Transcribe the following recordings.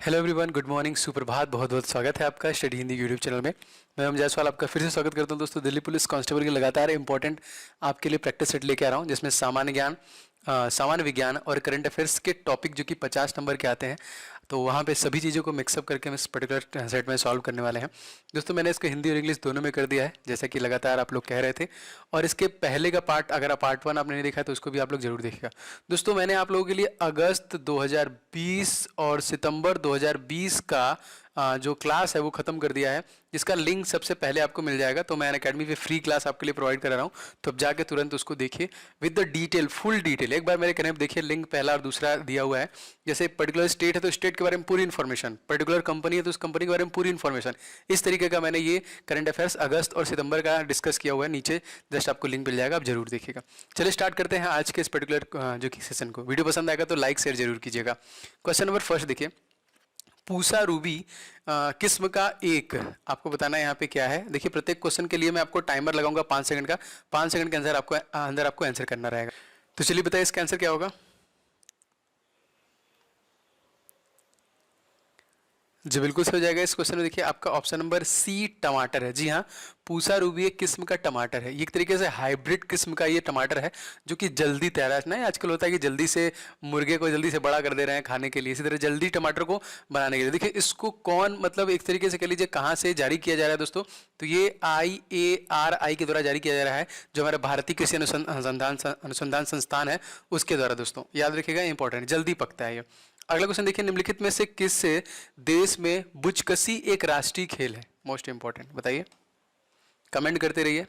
Hello everyone, good morning, सुप्रभात। बहुत बहुत स्वागत है आपका स्टडी हिंदी यूट्यूब चैनल में। मैं हम जायसवाल आपका फिर से स्वागत करता हूं दोस्तों। दिल्ली पुलिस कांस्टेबल की लगातार इंपॉर्टेंट आपके लिए प्रैक्टिस सेट लेके आ रहा हूं, जिसमें सामान्य ज्ञान, सामान्य विज्ञान और करंट अफेयर्स के टॉपिक जो कि 50 नंबर के आते हैं, तो वहाँ पे सभी चीज़ों को मिक्सअप करके हम इस पर्टिकुलर सेट में सॉल्व करने वाले हैं दोस्तों। मैंने इसको हिंदी और इंग्लिश दोनों में कर दिया है, जैसा कि लगातार आप लोग कह रहे थे। और इसके पहले का पार्ट, अगर आप पार्ट 1 आपने नहीं देखा है तो उसको भी आप लोग जरूर देखिएगा दोस्तों। मैंने आप लोगों के लिए अगस्त 2020 और सितंबर 2020 का जो क्लास है वो ख़त्म कर दिया है, जिसका लिंक सबसे पहले आपको मिल जाएगा। तो मैं अकेडमी पे फ्री क्लास आपके लिए प्रोवाइड करा रहा हूँ, तो अब जाके तुरंत उसको देखिए with the detail, full detail. एक बार मेरे कहने पर देखिए, लिंक पहला और दूसरा दिया हुआ है। जैसे पर्टिकुलर स्टेट है तो स्टेट के बारे में पूरी इन्फॉर्मेशन, पर्टिकुलर कंपनी है तो उस कंपनी के बारे में पूरी इन्फॉर्मेशन, इस तरीके का मैंने ये करंट अफेयर्स अगस्त और सितंबर का डिस्कस किया हुआ है। नीचे जस्ट आपको लिंक मिल जाएगा, आप जरूर देखिएगा। चलिए स्टार्ट करते हैं आज के इस पर्टिकुलर जो कि सेशन को। वीडियो पसंद आएगा तो लाइक शेयर जरूर कीजिएगा। क्वेश्चन नंबर फर्स्ट देखिए, पूसा रूबी किस्म का एक, आपको बताना है यहाँ पे क्या है। देखिए प्रत्येक क्वेश्चन के लिए मैं आपको टाइमर लगाऊंगा 5 सेकंड का। 5 सेकंड के अंदर आपको आंसर करना रहेगा। तो चलिए बताइए इसका आंसर क्या होगा। जी बिल्कुल सही हो जाएगा। इस क्वेश्चन में देखिए आपका ऑप्शन नंबर सी टमाटर है। जी हाँ, पूसा रूबी एक किस्म का टमाटर है। ये एक तरीके से हाइब्रिड किस्म का ये टमाटर है, जो कि जल्दी तैयार है ना। आजकल होता है कि जल्दी से मुर्गे को जल्दी से बड़ा कर दे रहे हैं खाने के लिए, इसी तरह जल्दी टमाटर को बनाने के लिए। देखिए इसको कौन, मतलब एक तरीके से कह लीजिए कहाँ से जारी किया जा रहा है दोस्तों, तो ये IARI के द्वारा जारी किया जा रहा है, जो हमारा भारतीय कृषि अनुसंधान संस्थान है उसके द्वारा। दोस्तों याद रखिएगा, इंपॉर्टेंट, जल्दी पकता है ये। अगला क्वेश्चन देखिए, निम्नलिखित में से किस देश में बुचकसी एक राष्ट्रीय खेल है। मोस्ट इंपॉर्टेंट, बताइए, कमेंट करते रहिए।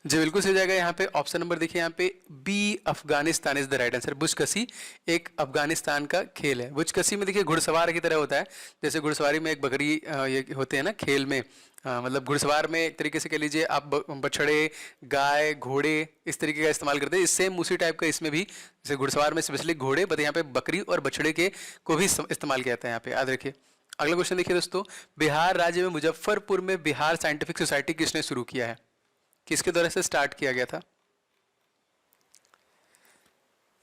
जी बिल्कुल सही जाएगा। यहाँ पे ऑप्शन नंबर देखिए, यहाँ पे B Afghanistan is the right answer. बुचकसी एक अफगानिस्तान का खेल है। बुचकसी में देखिए घुड़सवार की तरह होता है, जैसे घुड़सवारी में एक बकरी ये होते हैं ना खेल में, मतलब घुड़सवार में एक तरीके से कह लीजिए आप बछड़े, गाय, घोड़े इस तरीके का इस्तेमाल करते हैं। सेम उसी टाइप का इसमें भी, जैसे घुड़सवार में स्पेशली घोड़े, बट यहाँ पे बकरी और बछड़े के को भी इस्तेमाल किया जाता है यहाँ पे, याद रखिए। अगला क्वेश्चन देखिए दोस्तों, बिहार राज्य में मुजफ्फरपुर में बिहार साइंटिफिक सोसाइटी किसने शुरू किया है, किसके द्वारा से स्टार्ट किया गया था।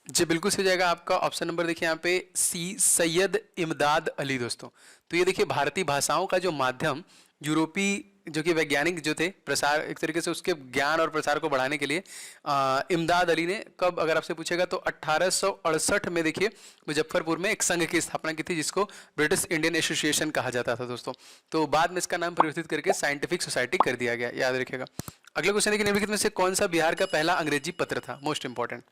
जी बिल्कुल सही जाएगा आपका ऑप्शन नंबर देखिए यहाँ पे सी, सैयद इमदाद अली। दोस्तों तो ये देखिए भारतीय भाषाओं का जो माध्यम, यूरोपीय जो कि वैज्ञानिक जो थे, प्रसार एक तरीके से उसके ज्ञान और प्रसार को बढ़ाने के लिए इमदाद अली ने कब, अगर आपसे पूछेगा तो 1868 में देखिए मुजफ्फरपुर में एक संघ की स्थापना की थी, जिसको ब्रिटिश इंडियन एसोसिएशन कहा जाता था दोस्तों। तो बाद में इसका नाम परिवर्तित करके साइंटिफिक सोसाइटी कर दिया गया, याद रखिएगा। अगला क्वेश्चन देखिए, निम्नलिखित में से कौन सा बिहार का पहला अंग्रेजी पत्र था। मोस्ट इंपॉर्टेंट,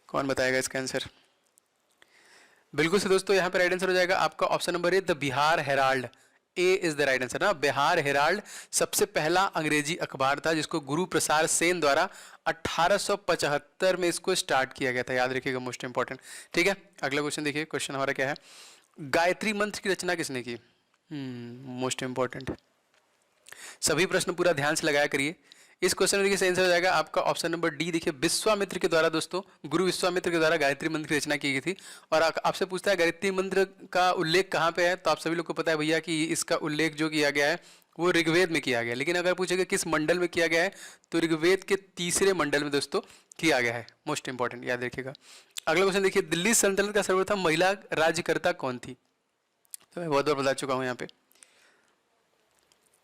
कौन बताएगा इसका आंसर। बिल्कुल से दोस्तों यहाँ पे राइट आंसर हो जाएगा आपका option number A, the Bihar Herald. A is the right answer ना। बिहार हेराल्ड सबसे पहला अंग्रेजी अखबार था, जिसको गुरु प्रसाद सेन द्वारा 1875 में इसको स्टार्ट किया गया था, याद रखिएगा, मोस्ट इंपॉर्टेंट। ठीक है, अगला क्वेश्चन देखिए। क्वेश्चन हमारा क्या है, गायत्री मंत्र की रचना किसने की। मोस्ट इंपॉर्टेंट, सभी प्रश्न पूरा ध्यान से लगाया करिए। इस क्वेश्चन में देखिए सही आंसर हो जाएगा आपका ऑप्शन नंबर डी। देखिए विश्वामित्र के द्वारा, दोस्तों गुरु विश्वामित्र के द्वारा गायत्री मंत्र की रचना की गई थी। और आपसे पूछता है गायत्री मंत्र का उल्लेख कहाँ पे है, तो आप सभी लोग को पता है भैया कि इसका उल्लेख जो किया गया है वो ऋग्वेद में किया गया है। लेकिन अगर पूछेगा किस मंडल में किया गया है, तो ऋग्वेद के 3रे मंडल में दोस्तों किया गया है। मोस्ट इंपॉर्टेंट, याद रखिएगा। अगला क्वेश्चन देखिए, दिल्ली सल्तनत का सर्वप्रथम महिला राज्यकर्ता कौन थी। तो मैं बहुत बार बता चुका हूँ यहाँ पे।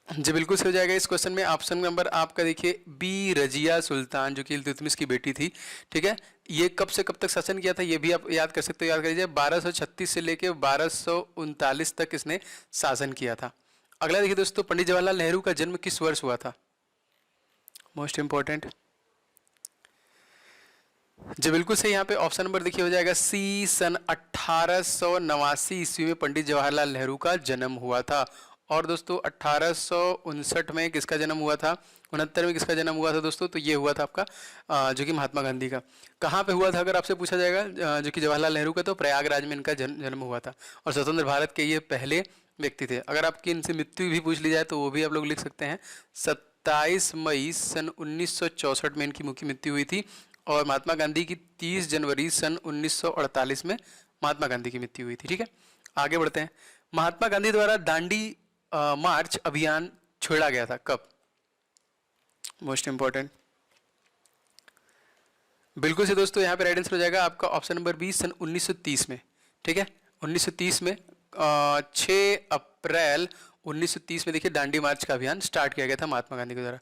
जी बिल्कुल सही हो जाएगा। इस क्वेश्चन में ऑप्शन नंबर आपका देखिए बी, रजिया सुल्तान, जो कि इल्तुतमिश की बेटी थी। ठीक है, ये कब से कब तक शासन किया था ये भी आप याद कर सकते हो, याद कर लीजिए। 1236 से लेके 1239 तक इसने शासन किया था। अगला देखिए दोस्तों, पंडित जवाहरलाल नेहरू का जन्म किस वर्ष हुआ था। मोस्ट इंपॉर्टेंट, जी बिल्कुल सही। यहाँ पे ऑप्शन नंबर देखिए हो जाएगा सी, सन 1889 ईस्वी में पंडित जवाहरलाल नेहरू का जन्म हुआ था। और दोस्तों 1859 में किसका जन्म हुआ था, 69 में किसका जन्म हुआ था दोस्तों, तो ये हुआ था आपका जो कि महात्मा गांधी का। कहाँ पे हुआ था अगर आपसे पूछा जाएगा, जो कि जवाहरलाल नेहरू का, तो प्रयागराज में इनका जन्म हुआ था। और स्वतंत्र भारत के ये पहले व्यक्ति थे। अगर आपकी इनसे मृत्यु भी पूछ ली जाए तो वो भी आप लोग लिख सकते हैं, 27 मई सन 1964 में इनकी मुख्य मृत्यु हुई थी। और महात्मा गांधी की 30 जनवरी सन 1948 में महात्मा गांधी की मृत्यु हुई थी। ठीक है, आगे बढ़ते हैं। महात्मा गांधी द्वारा दांडी मार्च अभियान छेड़ा गया था कब। मोस्ट इंपॉर्टेंट, बिल्कुल से दोस्तों, यहाँ पे राइट आंसर हो जाएगा आपका ऑप्शन नंबर बी, सन 1930 में। ठीक है, 1930 में 6 अप्रैल 1930 में देखिए दांडी मार्च का अभियान स्टार्ट किया गया था महात्मा गांधी के द्वारा।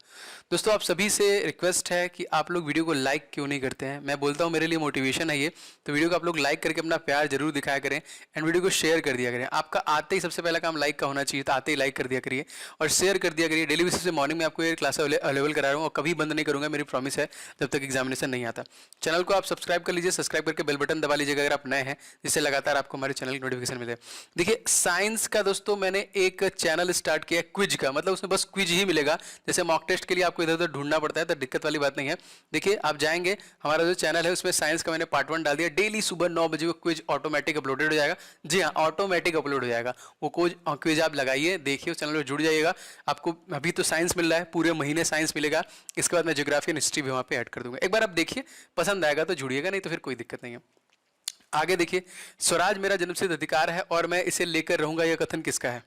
दोस्तों आप सभी से रिक्वेस्ट है कि आप लोग वीडियो को लाइक क्यों नहीं करते हैं। मैं बोलता हूँ मेरे लिए मोटिवेशन है ये, तो वीडियो को आप लोग लाइक करके अपना प्यार जरूर दिखाया करें एंड वीडियो को शेयर कर दिया करें। आपका आते ही सबसे पहला काम लाइक का होना चाहिए, तो आते ही लाइक कर दिया करिए और शेयर कर दिया करिए। डेली बेसिस पे मॉर्निंग में आपको ये क्लास अवेलेबल करा रहा हूँ और कभी बंद नहीं करूँगा, मेरी प्रॉमिस है, जब तक एग्जामिनेशन नहीं आता। चैनल को आप सब्सक्राइब कर लीजिए, सब्सक्राइब करके बेल बटन दबा लीजिएगा अगर आप नए हैं, जिससे लगातार आपको हमारे चैनल की नोटिफिकेशन मिले। देखिए साइंस का दोस्तों मैंने एक चैनल स्टार्ट किया क्विज का, मतलब उसमें बस क्विज ही मिलेगा। जैसे मॉक टेस्ट के लिए आपको इधर उधर ढूंढना पड़ता है, तो दिक्कत वाली बात नहीं है। देखिए आप जाएंगे, हमारा जो चैनल है उसमें साइंस का मैंने पार्ट 1 डाल दिया। डेली सुबह 9 बजे को क्विज ऑटोमेटिक अपलोडेड हो जाएगा। जी हाँ, ऑटोमेटिक अपलोड हो जाएगा वो क्विज आप लगाइए, देखिए उस चैनल में जुड़ जाइएगा। आपको अभी तो साइंस मिल रहा है, पूरे महीने साइंस मिलेगा, इसके बाद मैं ज्योग्राफी एंड हिस्ट्री भी वहाँ पे ऐड कर दूंगा। एक बार आप देखिए, पसंद आएगा तो जुड़िएगा, नहीं तो फिर कोई दिक्कत नहीं है। आगे देखिए, स्वराज मेरा जन्मसिद्ध अधिकार है और मैं इसे लेकर रहूंगा, यह कथन किसका है?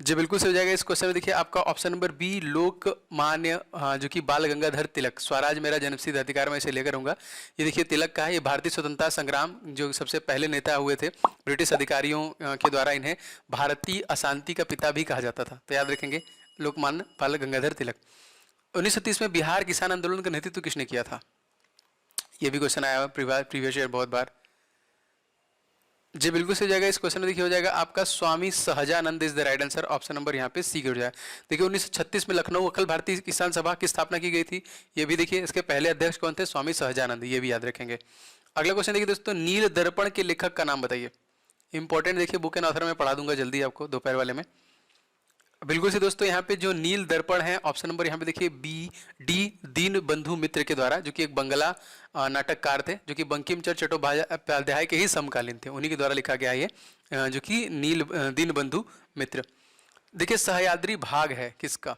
जी बिल्कुल सही हो जाएगा। इस क्वेश्चन में देखिए आपका ऑप्शन नंबर बी, लोकमान्य जो कि बाल गंगाधर तिलक, स्वराज मेरा जन्मसिद्ध अधिकार मैं इसे लेकर रहूंगा। ये देखिए तिलक का है, ये भारतीय स्वतंत्रता संग्राम जो सबसे पहले नेता हुए थे ब्रिटिश अधिकारियों के द्वारा, इन्हें भारतीय अशांति का पिता भी कहा जाता था, तो याद रखेंगे लोकमान्य बाल गंगाधर तिलक। 1930 में बिहार किसान आंदोलन का नेतृत्व किसने किया था? ये भी क्वेश्चन आया हुआ प्रीवियस ईयर बहुत बार। जी बिल्कुल सही जाएगा। इस क्वेश्चन में देखिए हो जाएगा आपका Swami Sahajanand is the right answer, option number यहाँ पे सी हो जाएगा। देखिए 1936 में लखनऊ अखिल भारतीय किसान सभा की स्थापना की गई थी। ये भी देखिए इसके पहले अध्यक्ष कौन थे? स्वामी सहजानंद, ये भी याद रखेंगे। अगला क्वेश्चन देखिए दोस्तों, नील दर्पण के लेखक का नाम बताइए। इंपॉर्टेंट, देखिए बुक एंड ऑथर में पढ़ा दूंगा जल्दी आपको दोपहर वाले में। बिल्कुल से दोस्तों, यहाँ पे जो नील दर्पण है, ऑप्शन नंबर यहाँ पे देखिए बी डी, दीन बंधु मित्र के द्वारा, जो कि एक बंगला नाटककार थे, जो कि बंकिम चंद्र चट्टोपाध्याय के ही समकालीन थे, उन्हीं के द्वारा लिखा गया ये, जो कि दीन बंधु मित्र। देखिए सह्याद्री भाग है किसका?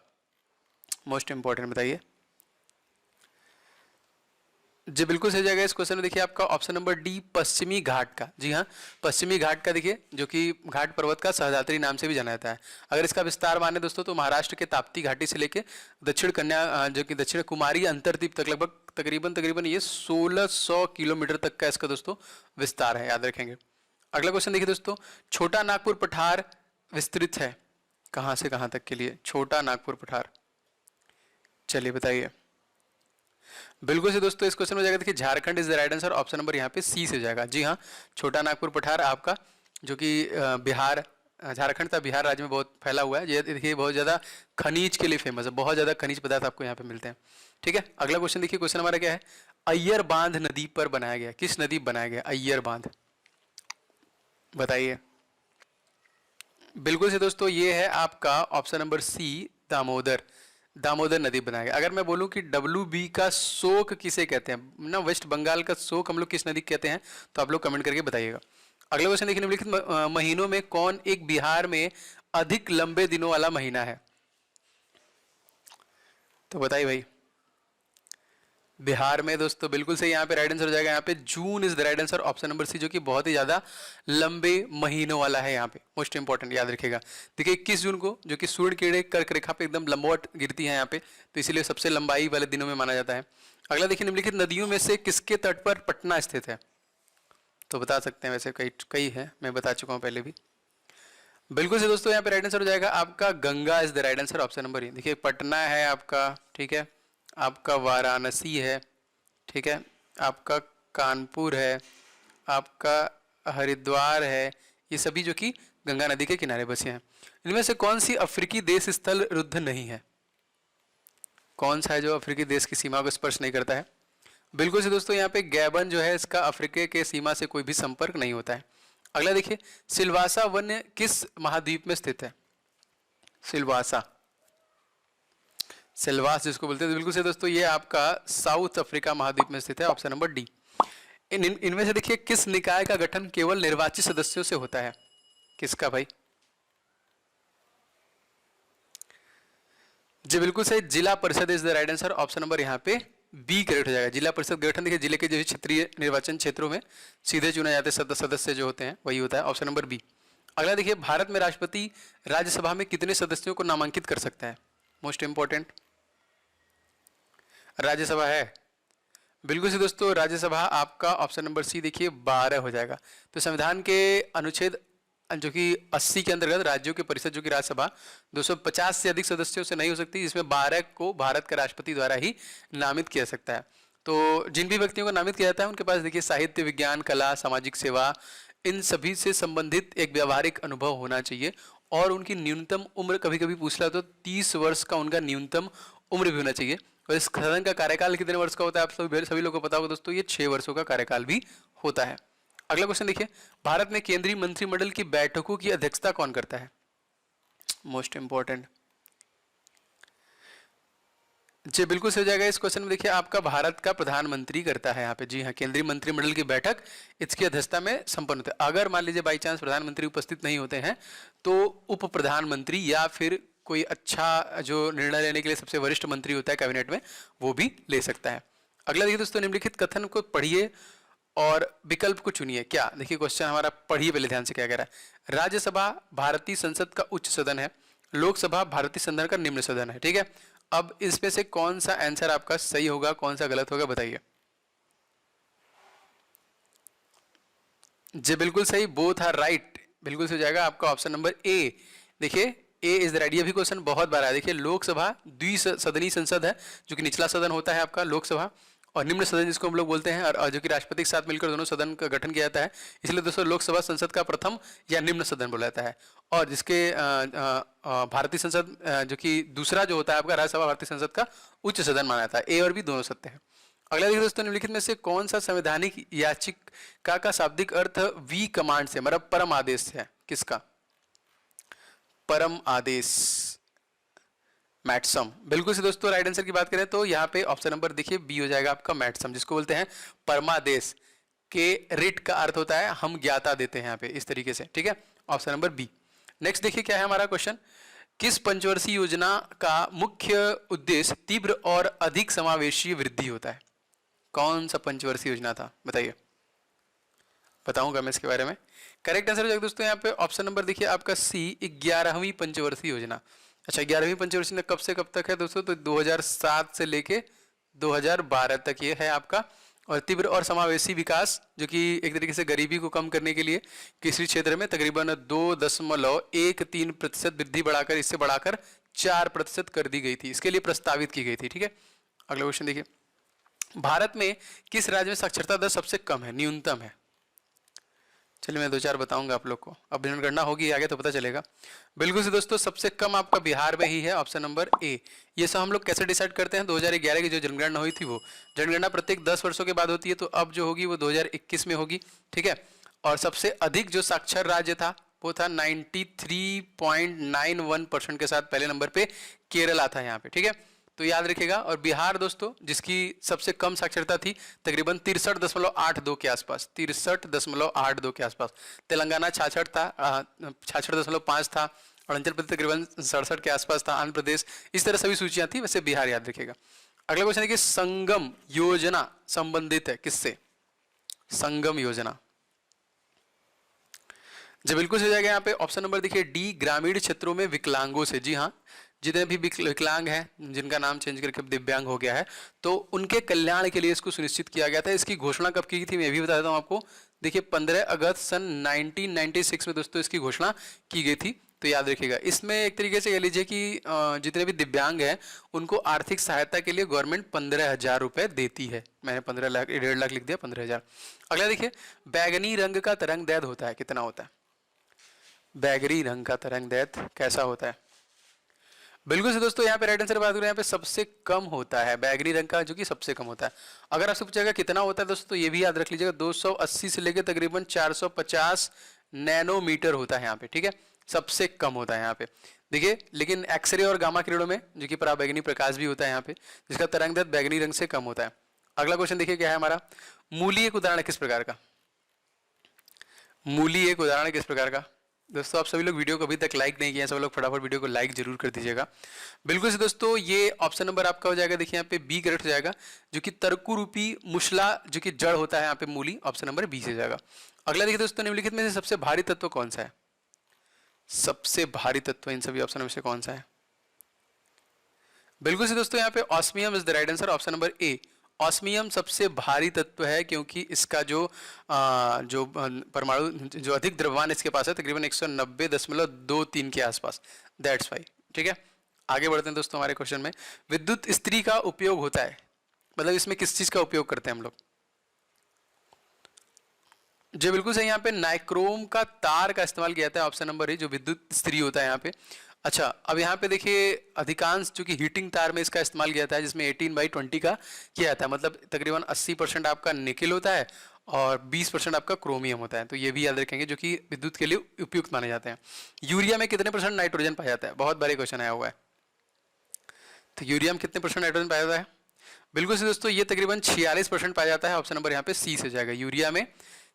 मोस्ट इंपॉर्टेंट बताइए। जी बिल्कुल सही जाएगा। इस क्वेश्चन में देखिए आपका ऑप्शन नंबर डी, पश्चिमी घाट का। जी हाँ, पश्चिमी घाट का देखिए, जो कि घाट पर्वत का सहयाद्री नाम से भी जाना जाता है। अगर इसका विस्तार माने दोस्तों, तो महाराष्ट्र के ताप्ती घाटी से लेके दक्षिण कन्या जो कि दक्षिण कुमारी अंतरद्वीप तक लगभग तकरीबन ये 1600 किलोमीटर तक का इसका दोस्तों विस्तार है, याद रखेंगे। अगला क्वेश्चन देखिए दोस्तों, छोटा नागपुर पठार विस्तृत है कहाँ से कहाँ तक के लिए? छोटा नागपुर पठार, चलिए बताइए। बिल्कुल से दोस्तों, इस क्वेश्चन में जाएगा देखिए Jharkhand is the right answer, option number यहाँ पे सी से जाएगा। जी हाँ, छोटा नागपुर पठार आपका, जो कि बिहार, झारखंड था बिहार राज्य में बहुत फैला हुआ है। ये देखिए बहुत ज़्यादा खनिज के लिए फेमस है, बहुत ज़्यादा खनिज पदार्थ आपको यहाँ पे मिलते हैं। ठीक है, अगला क्वेश्चन देखिए, क्वेश्चन हमारा क्या है? अय्यर बांध नदी पर बनाया गया, किस नदी बनाया गया अय्यर बांध? बताइए। बिल्कुल से दोस्तों, ये है आपका option number C, Damodar, Damodar नदी बनाया गया। अगर मैं बोलूं कि WB का शोक किसे कहते हैं ना, वेस्ट बंगाल का शोक हम लोग किस नदी कहते हैं, तो आप लोग कमेंट करके बताइएगा। अगला क्वेश्चन देखिए, निम्नलिखित महीनों में कौन एक बिहार में अधिक लंबे दिनों वाला महीना है? तो बताइए भाई। बिहार में दोस्तों बिल्कुल सही, यहाँ पे राइट आंसर हो जाएगा, यहाँ पे June is the right answer, option number C, जो कि बहुत ही ज्यादा लंबे महीनों वाला है। यहाँ पे मोस्ट इंपॉर्टेंट याद रखिएगा। देखिए 21 जून को, जो कि सूर्य किरणें कर्क रेखा पे एकदम लंबवत गिरती है यहाँ पे, तो इसीलिए सबसे लंबाई वाले दिनों में माना जाता है। अगला देखिए, निम्नलिखित नदियों में से किसके तट पर पटना स्थित है? तो बता सकते हैं, वैसे कई कई है, मैं बता चुका हूँ पहले भी। बिल्कुल से दोस्तों, यहाँ पे राइट आंसर हो जाएगा आपका Ganga is the right answer, option number A. देखिए पटना है आपका, ठीक है, आपका वाराणसी है, ठीक है, आपका कानपुर है, आपका हरिद्वार है, ये सभी जो कि गंगा नदी के किनारे बसे हैं। इनमें से कौन सी अफ्रीकी देश स्थल रुद्ध नहीं है? कौन सा है जो अफ्रीकी देश की सीमा को स्पर्श नहीं करता है? बिल्कुल से दोस्तों, यहाँ पे गैबन जो है, इसका अफ्रीका के सीमा से कोई भी संपर्क नहीं होता है। अगला देखिए, सिलवासा वन्य किस महाद्वीप में स्थित है? सिलवासा, सिलवास जिसको बोलते हैं, बिल्कुल से दोस्तों ये आपका साउथ अफ्रीका महाद्वीप में स्थित है, ऑप्शन नंबर डी। इनमें से देखिए किस निकाय का गठन केवल निर्वाचित सदस्यों से होता है? किसका भाई? जी बिल्कुल सही, जिला परिषद is the right answer, option number यहाँ पे बी करेक्ट हो जाएगा। जिला परिषद गठन देखिए जिले के जो क्षेत्रीय निर्वाचन क्षेत्रों में सीधे चुने जाते सदस्य जो होते हैं वही होता है, ऑप्शन नंबर बी। अगला देखिए, भारत में राष्ट्रपति राज्यसभा में कितने सदस्यों को नामांकित कर सकता है? मोस्ट इंपॉर्टेंट, राज्यसभा है? बिल्कुल से दोस्तों, राज्यसभा आपका ऑप्शन नंबर सी देखिए 12 हो जाएगा। तो संविधान के अनुच्छेद जो कि 80 के अंतर्गत राज्यों के परिषद जो कि राज्यसभा 250 से अधिक सदस्यों से नहीं हो सकती, जिसमें 12 को भारत के राष्ट्रपति द्वारा ही नामित किया सकता है। तो जिन भी व्यक्तियों को नामित किया जाता है उनके पास देखिए साहित्य, विज्ञान, कला, सामाजिक सेवा, इन सभी से संबंधित एक व्यावहारिक अनुभव होना चाहिए। और उनकी न्यूनतम उम्र, कभी कभी पूछ रहा तो 30 वर्ष का उनका न्यूनतम उम्र भी होना चाहिए। और इस सदन का कार्यकाल कितने वर्ष का होता है आप सभी लोगों को पता होगा दोस्तों, ये 6 वर्षों का कार्यकाल भी होता है। अगला क्वेश्चन देखिए, भारत में केंद्रीय मंत्रिमंडल की बैठकों की अध्यक्षता कौन करता है? Most important. जी बिल्कुल सही हो जाएगा। इस क्वेश्चन में देखिए आपका भारत का प्रधानमंत्री करता है यहाँ पे। जी हाँ, केंद्रीय मंत्रिमंडल की बैठक इसकी अध्यक्षता में संपन्न होती है। अगर मान लीजिए बाई चांस प्रधानमंत्री उपस्थित नहीं होते हैं तो उप प्रधानमंत्री या फिर कोई अच्छा जो निर्णय लेने के लिए सबसे वरिष्ठ मंत्री होता है कैबिनेट में, वो भी ले सकता है। अगला देखिए दोस्तों, निम्नलिखित कथन को पढ़िए और विकल्प को चुनिए। क्या देखिए क्वेश्चन हमारा, पढ़िए पहले ध्यान से क्या कह रहा है। राज्यसभा भारतीय संसद का उच्च सदन है, लोकसभा भारतीय संसद का निम्न सदन है। ठीक है, अब इसमें से कौन सा आंसर आपका सही होगा, कौन सा गलत होगा, बताइए। जी बिल्कुल सही, बोथ आर राइट, बिल्कुल सही हो जाएगा आपका ऑप्शन नंबर ए। देखिए ए इज द राइट। ये भी क्वेश्चन बहुत बार आया। देखिए लोकसभा द्विसदनीय संसद है, जो कि निचला सदन होता है आपका लोकसभा, और निम्न सदन जिसको हम लोग बोलते हैं, और जो कि राष्ट्रपति के साथ मिलकर दोनों सदन का गठन किया जाता है। इसलिए दोस्तों लोकसभा संसद का प्रथम या निम्न सदन बोला जाता है। और जिसके भारतीय संसद जो कि दूसरा जो होता है आपका राज्यसभा भारतीय संसद का उच्च सदन माना जाता है। ए और बी दोनों सत्य है। अगला देखिए दोस्तों, निम्नलिखित में से कौन सा संवैधानिक याचिका का शाब्दिक अर्थ वी कमांड से, मतलब परम आदेश से है? किसका? परम आदेश, मैट्सम। बिल्कुल से दोस्तों राइट आंसर की बात करें तो यहाँ पे ऑप्शन नंबर देखिए बी हो जाएगा आपका, मैट्सम, जिसको बोलते हैं परमादेश के रिट का अर्थ होता है हम ज्ञाता देते हैं यहाँ पे, इस तरीके से। ठीक है, ऑप्शन नंबर बी। नेक्स्ट देखिए क्या है हमारा क्वेश्चन, किस पंचवर्षीय योजना का मुख्य उद्देश्य तीव्र और अधिक समावेशी वृद्धि होता है? कौन सा पंचवर्षीय योजना था, बताइए। बताऊंगा मैं इसके बारे में। करेक्ट आंसर हो जाएगा दोस्तों यहाँ पे ऑप्शन नंबर देखिए आपका सी, 11वीं पंचवर्षीय योजना। अच्छा, 11वीं पंचवर्षीय योजना कब से कब तक है दोस्तों? तो 2007 से लेके 2012 तक ये है आपका। और तीव्र और समावेशी विकास, जो कि एक तरीके से गरीबी को कम करने के लिए कृषि क्षेत्र में तकरीबन 2.13% वृद्धि बढ़ाकर, इससे बढ़ाकर 4% कर दी गई थी, इसके लिए प्रस्तावित की गई थी। ठीक है, अगला क्वेश्चन देखिए, भारत में किस राज्य में साक्षरता दर सबसे कम है, न्यूनतम है? चलिए मैं 2-4 बताऊंगा आप लोग को, अब जनगणना होगी आगे तो पता चलेगा। बिल्कुल से दोस्तों सबसे कम आपका बिहार में ही है, ऑप्शन नंबर ए। ये सब हम लोग कैसे डिसाइड करते हैं? 2011 की जो जनगणना हुई थी, वो जनगणना प्रत्येक 10 वर्षों के बाद होती है, तो अब जो होगी वो 2021 में होगी। ठीक है, और सबसे अधिक जो साक्षर राज्य था वो था 93.91% के साथ पहले नंबर पे केरला था यहाँ पे। ठीक है, तो याद रखिएगा। और बिहार दोस्तों जिसकी सबसे कम साक्षरता थी तकरीबन 63.82 के आसपास, 63.82 के आसपास। तेलंगाना 66 था, 66.5 था। अरुणाचल प्रदेश तकरीबन 67 के आसपास था। आंध्र प्रदेश, इस तरह सभी सूचियां थी, वैसे बिहार याद रखिएगा। अगला क्वेश्चन है कि संगम योजना संबंधित है किससे? संगम योजना, जी बिल्कुल सही जाएगा यहाँ पे ऑप्शन नंबर देखिए डी, ग्रामीण क्षेत्रों में विकलांगों से। जी हाँ, जितने भी विकलांग हैं, जिनका नाम चेंज करके दिव्यांग हो गया है, तो उनके कल्याण के लिए इसको सुनिश्चित किया गया था। इसकी घोषणा कब की गई थी मैं भी बता देता हूँ आपको। देखिए 15 अगस्त सन 1996 में दोस्तों इसकी घोषणा की गई थी, तो याद रखिएगा। इसमें एक तरीके से कह लीजिए कि जितने भी दिव्यांग हैं उनको आर्थिक सहायता के लिए गवर्नमेंट 15,000 रुपये देती है। मैंने 15 लाख 1.5 लाख लिख दिया, 15,000। अगला देखिए, बैगनी रंग का तरंग दैर्घ्य होता है, कितना होता है? बैगनी रंग का तरंग दैर्घ्य कैसा होता है? बिल्कुल से दोस्तों यहाँ पे राइट आंसर बात करें, यहाँ पे सबसे कम होता है बैगनी रंग का, जो कि सबसे कम होता है। अगर आपसे पूछेगा कितना होता है दोस्तों, तो ये भी याद रख लीजिएगा, 280 से लेकर तकरीबन 450 नैनोमीटर होता है यहाँ पे। ठीक है, सबसे कम होता है यहाँ पे। देखिए लेकिन एक्सरे और गामा किरणों में जो कि पराबैंगनी प्रकाश भी होता है यहाँ पे, जिसका तरंग दैर्घ्य बैगनी रंग से कम होता है। अगला क्वेश्चन देखिए क्या है हमारा, मूली एक उदाहरण किस प्रकार का? मूली एक उदाहरण किस प्रकार का? दोस्तों आप सभी लोग वीडियो को अभी तक लाइक नहीं किया, सब लोग फटाफट वीडियो को लाइक जरूर कर दीजिएगा। बिल्कुल से दोस्तों ये ऑप्शन नंबर आपका हो जाएगा, देखिए यहाँ पे बी करेक्ट हो जाएगा, जो कि तर्कु रूपी मुशला जो कि जड़ होता है यहाँ पे मूली, ऑप्शन नंबर बी से जाएगा। अगला देखिए दोस्तों, निम्नलिखित में से सबसे भारी तत्व कौन सा है? सबसे भारी तत्व इन सभी ऑप्शन में से कौन सा है? बिल्कुल से दोस्तों, यहाँ पे osmium is the right answer, option number A. Osmium सबसे भारी तत्व है क्योंकि इसका जो परमाणु जो अधिक द्रव्यमान इसके पास है तकरीबन 190.23 के आसपास, दैट्स वाई। ठीक है, आगे बढ़ते हैं दोस्तों हमारे क्वेश्चन में। विद्युत इस्त्री का उपयोग होता है, मतलब इसमें किस चीज का उपयोग करते हैं हम लोग? जी बिल्कुल सही, यहाँ पे नाइक्रोम का तार का इस्तेमाल किया जाता है, ऑप्शन नंबर ए, जो विद्युत इस्त्री होता है यहाँ पे। अच्छा, अब यहाँ पे देखिए अधिकांश चूंकि हीटिंग तार में इसका इस्तेमाल किया जाता है, जिसमें 18/20 का किया जाता है, मतलब तकरीबन 80% आपका निकेल होता है और 20% आपका क्रोमियम होता है। तो ये भी याद रखेंगे, जो कि विद्युत के लिए उपयुक्त माने जाते हैं। यूरिया में कितने % नाइट्रोजन पाया जाता है? बहुत बड़े क्वेश्चन आया हुआ है। तो यूरिया में कितने % नाइट्रोजन पाया जाता है? बिल्कुल से दोस्तों, ये तकरीबन 46% पाया जाता है, ऑप्शन नंबर यहाँ पे सी से जाएगा। यूरिया में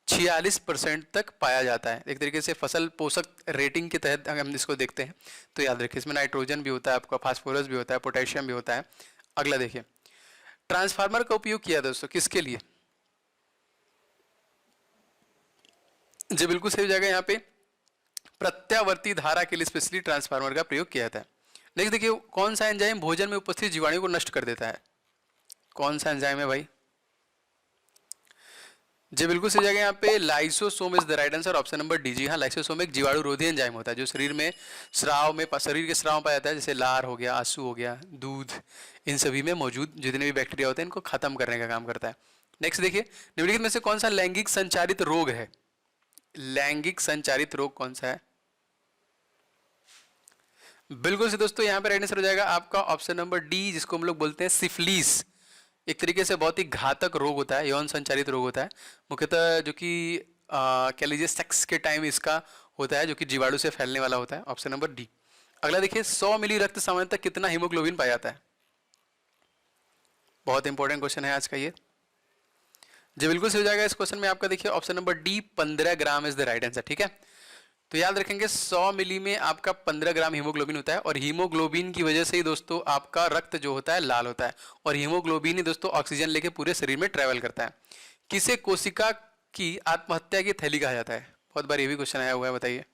46% तक पाया जाता है। एक तरीके से फसल पोषक रेटिंग के तहत अगर हम इसको देखते हैं तो याद रखिए, इसमें नाइट्रोजन भी होता है, आपका फास्फोरस भी होता है, पोटेशियम भी होता है। अगला देखिए, ट्रांसफार्मर का उपयोग किया दोस्तों किसके लिए? जी बिल्कुल सही जाएगा, यहाँ पे प्रत्यावर्ती धारा के लिए स्पेशली ट्रांसफार्मर का प्रयोग किया जाता है। नेक्स्ट देखिए, कौन सा एंजाइम भोजन में उपस्थित जीवाणु को नष्ट कर देता है? कौन सा एंजाइम है भाई? जी बिल्कुल सही जगह, यहाँ पे lysosome is the right answer, option number D. जी हाँ, लाइसोसोम एक जीवाणु रोधी एंजाइम होता है जो शरीर के स्राव पाया जाता है, जैसे लार हो गया, आंसू हो गया, दूध, इन सभी में मौजूद जितने भी बैक्टीरिया होते हैं इनको खत्म करने का काम करता है। नेक्स्ट देखिए, निम्नलिखित में से कौन सा लैंगिक संचारित रोग है? लैंगिक संचारित रोग कौन सा है? बिल्कुल से दोस्तों, यहाँ पे राइट आंसर हो जाएगा आपका ऑप्शन नंबर डी, जिसको हम लोग बोलते हैं सिफिलिस। एक तरीके से बहुत ही घातक रोग होता है, यौन संचारित रोग होता है, मुख्यतः जो कि कह लीजिए सेक्स के टाइम इसका होता है, जो कि जीवाणु से फैलने वाला होता है, ऑप्शन नंबर डी। अगला देखिए, 100 मिली रक्त सामान्यतः कितना हीमोग्लोबिन पाया जाता है? बहुत इंपॉर्टेंट क्वेश्चन है आज का ये। जी बिल्कुल सही हो जाएगा, इस क्वेश्चन में आपका देखिए option number D, 15 gram is the right answer. ठीक है, तो याद रखेंगे 100 मिली में आपका 15 ग्राम हीमोग्लोबिन होता है, और हीमोग्लोबिन की वजह से ही दोस्तों आपका रक्त जो होता है लाल होता है, और हीमोग्लोबिन ही दोस्तों ऑक्सीजन लेके पूरे शरीर में ट्रेवल करता है। किसे कोशिका की आत्महत्या की थैली कहा जाता है? बहुत बार ये भी क्वेश्चन आया हुआ है, बताइए।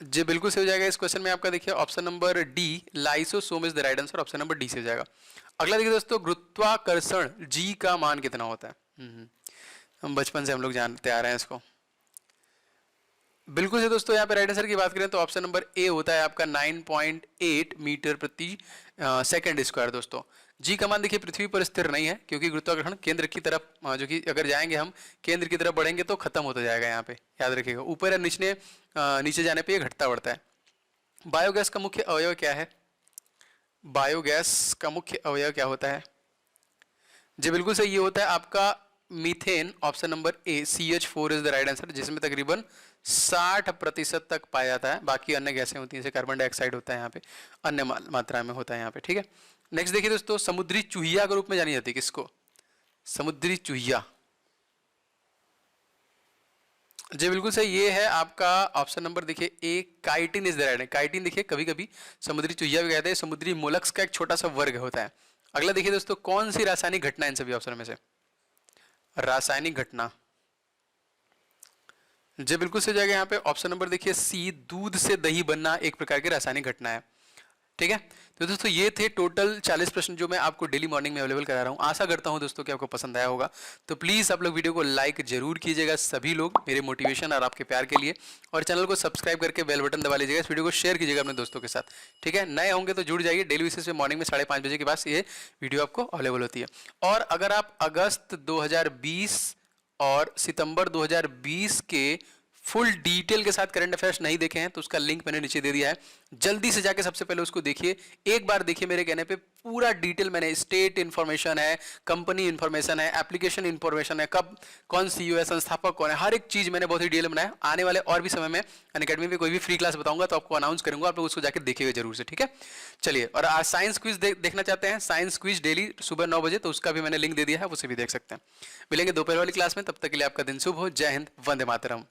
जी बिल्कुल सही हो जाएगा, इस क्वेश्चन में आपका देखिए option number D, lysosome is the right answer, option number D से हो जाएगा। अगला देखिए दोस्तों, गुरुत्वाकर्षण जी का मान कितना होता है? हम बचपन से हम लोग जानते आ रहे हैं इसको। बिल्कुल से दोस्तों, यहाँ पे राइट आंसर की बात करें तो ऑप्शन नंबर ए होता है आपका 9.8 मीटर प्रति सेकंड स्क्वायर। दोस्तों जी का मान देखिए पृथ्वी पर स्थिर नहीं है, क्योंकि गुरुत्वाकर्षण केंद्र की तरफ जो कि अगर जाएंगे हम केंद्र की तरफ बढ़ेंगे तो खत्म होता जाएगा। यहाँ पे याद रखिएगा, ऊपर या नीचे जाने पे ये घटता बढ़ता है। बायोगैस का मुख्य अवयव क्या है? बायोगैस का मुख्य अवयव क्या होता है? जी बिल्कुल सही, ये होता है आपका methane, option number A, CH4 is the right answer, जिसमें तकरीबन 60% तक पाया जाता है। बाकी अन्य गैसें होती हैं, जैसे कार्बन डाइऑक्साइड होता है, यहाँ पे अन्य मात्रा में होता है यहाँ पे। ठीक है, नेक्स्ट देखिए दोस्तों, समुद्री चूहिया के रूप में जानी जाती है किसको? समुद्री चूहिया। जी बिल्कुल सही, ये है आपका ऑप्शन नंबर देखिए A, chitin is the right. Chitin देखिए कभी कभी समुद्री चूहिया भी कहते हैं, समुद्री मोलस्क का एक छोटा सा वर्ग होता है। अगला देखिए दोस्तों, कौन सी रासायनिक घटना इन सभी ऑप्शन में से? रासायनिक घटना। जी बिल्कुल सही जाएगा, यहाँ पे ऑप्शन नंबर देखिए सी, दूध से दही बनना एक प्रकार की रासायनिक घटना है। ठीक है, तो दोस्तों ये थे टोटल 40 प्रश्न जो मैं आपको डेली मॉर्निंग में अवेलेबल करा रहा हूँ। आशा करता हूँ दोस्तों कि आपको पसंद आया होगा। तो प्लीज़ आप लोग वीडियो को लाइक जरूर कीजिएगा, सभी लोग, मेरे मोटिवेशन और आपके प्यार के लिए, और चैनल को सब्सक्राइब करके बेल बटन दबा लीजिएगा। इस वीडियो को शेयर कीजिएगा अपने दोस्तों के साथ। ठीक है, नए होंगे तो जुड़ जाइए, डेली बेसिस पे मॉर्निंग में 5:30 बजे के बाद ये वीडियो आपको अवेलेबल होती है। और अगर आप अगस्त 2020 और सितंबर 2020 के फुल डिटेल के साथ करंट अफेयर्स नहीं देखे हैं तो उसका लिंक मैंने नीचे दे दिया है, जल्दी से जाके सबसे पहले उसको देखिए। एक बार देखिए, मेरे कहने पे पूरा डिटेल मैंने, स्टेट इन्फॉर्मेशन है, कंपनी इन्फॉर्मेशन है, एप्लीकेशन इन्फॉर्मेशन है, कब कौन CEO है, संस्थापक कौन है, हर एक चीज मैंने बहुत ही डिटेल बनाया। आने वाले और भी समय में अनअकैडमी में कोई भी फ्री क्लास बताऊंगा तो आपको अनाउंस करूंगा, आप लोग उसको जाकर देखिएगा जरूर से। ठीक है, चलिए, और आज साइंस क्विज देखना चाहते हैं, साइंस क्विज डेली सुबह 9 बजे, तो उसका भी मैंने लिंक दे दिया है, उसे भी देख सकते हैं। मिलेंगे दोपहर वाली क्लास में, तब तक के लिए आपका दिन शुभ हो। जय हिंद, वंदे मातरम।